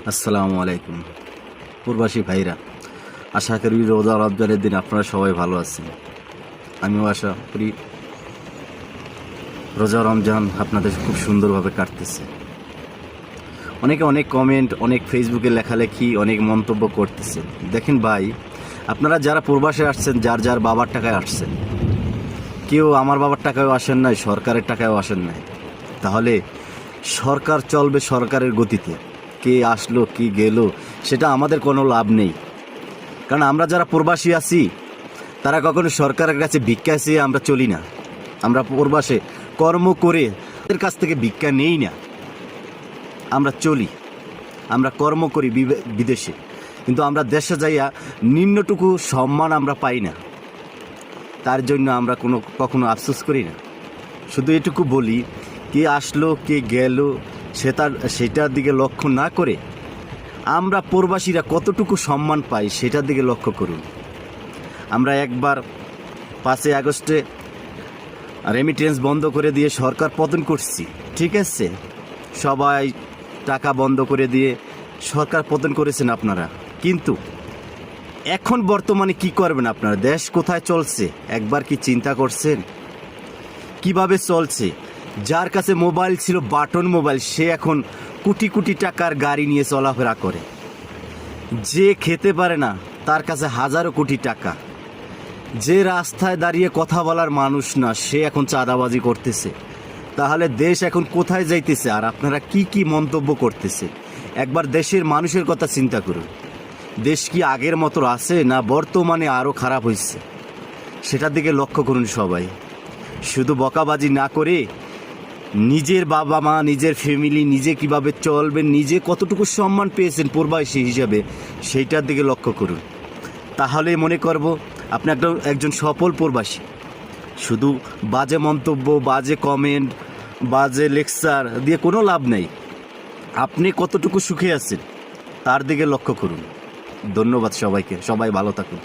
আসসালামু আলাইকুম প্রবাসী ভাইরা, আশা করি রোজা রমজানের দিন আপনারা সবাই ভালো আছেন। আমিও আশা করি রোজা রমজান আপনাদের খুব সুন্দরভাবে কাটতেছে। অনেকে অনেক কমেন্ট, অনেক ফেসবুকে লেখালেখি, অনেক মন্তব্য করতেছে। দেখেন ভাই, আপনারা যারা প্রবাসে আসছেন, যার যার বাবার টাকায় আসছেন, কেউ আমার বাবার টাকায়ও আসেন নাই, সরকারের টাকায়ও আসেন নাই। তাহলে সরকার চলবে সরকারের গতিতে। কে আসলো কি গেল সেটা আমাদের কোনো লাভ নেই, কারণ আমরা যারা প্রবাসী আছি তারা কখনো সরকারের কাছে ভিক্ষা চেয়ে আমরা চলি না। আমরা প্রবাসে কর্ম করে তাদের কাছ থেকে ভিক্ষা নেই না, আমরা চলি, আমরা কর্ম করি বিদেশে, কিন্তু আমরা দেশে যাইয়া নিম্নটুকু সম্মান আমরা পাই না। তার জন্য আমরা কখনো আফসোস করি না। শুধু এটুকু বলি, কে আসলো কে গেল সেটার দিকে লক্ষ্য না করে আমরা প্রবাসীরা কতটুকু সম্মান পাই সেটার দিকে লক্ষ্য করুন। আমরা একবার 5 আগস্টে রেমিটেন্স বন্ধ করে দিয়ে সরকার পতন করছি, ঠিক আছে? সবাই টাকা বন্ধ করে দিয়ে সরকার পতন করেছেন আপনারা, কিন্তু এখন বর্তমানে কি করবেন আপনারা? দেশ কোথায় চলছে একবার কি চিন্তা করছেন? কিভাবে চলছে? যার কাছে মোবাইল ছিল, বাটন মোবাইল, সে এখন কোটি কোটি টাকার গাড়ি নিয়ে চলাফেরা করে। যে খেতে পারে না তার কাছে হাজারো কোটি টাকা। যে রাস্তায় দাঁড়িয়ে কথা বলার মানুষ না, সে এখন চাঁদাবাজি করতেছে। তাহলে দেশ এখন কোথায় যাইতেছে? আর আপনারা কি কি মন্তব্য করতেছে? একবার দেশের মানুষের কথা চিন্তা করুন। দেশ কি আগের মতো আছে, না বর্তমানে আরও খারাপ হয়েছে? সেটার দিকে লক্ষ্য করুন সবাই। শুধু বকাবাজি না করে নিজের বাবা মা, নিজের ফ্যামিলি, নিজে কিভাবে চলবেন, নিজে কতটুকু সম্মান পেয়েছেন প্রবাসী হিসাবে, সেইটার দিকে লক্ষ্য করুন। তাহলে মনে করব আপনি একজন সফল প্রবাসী। শুধু বাজে মন্তব্য, বাজে কমেন্ট, বাজে লেকচার দিয়ে কোনো লাভ নেই। আপনি কতটুকু সুখে আছেন তার দিকে লক্ষ্য করুন। ধন্যবাদ সবাইকে, সবাই ভালো থাকুন।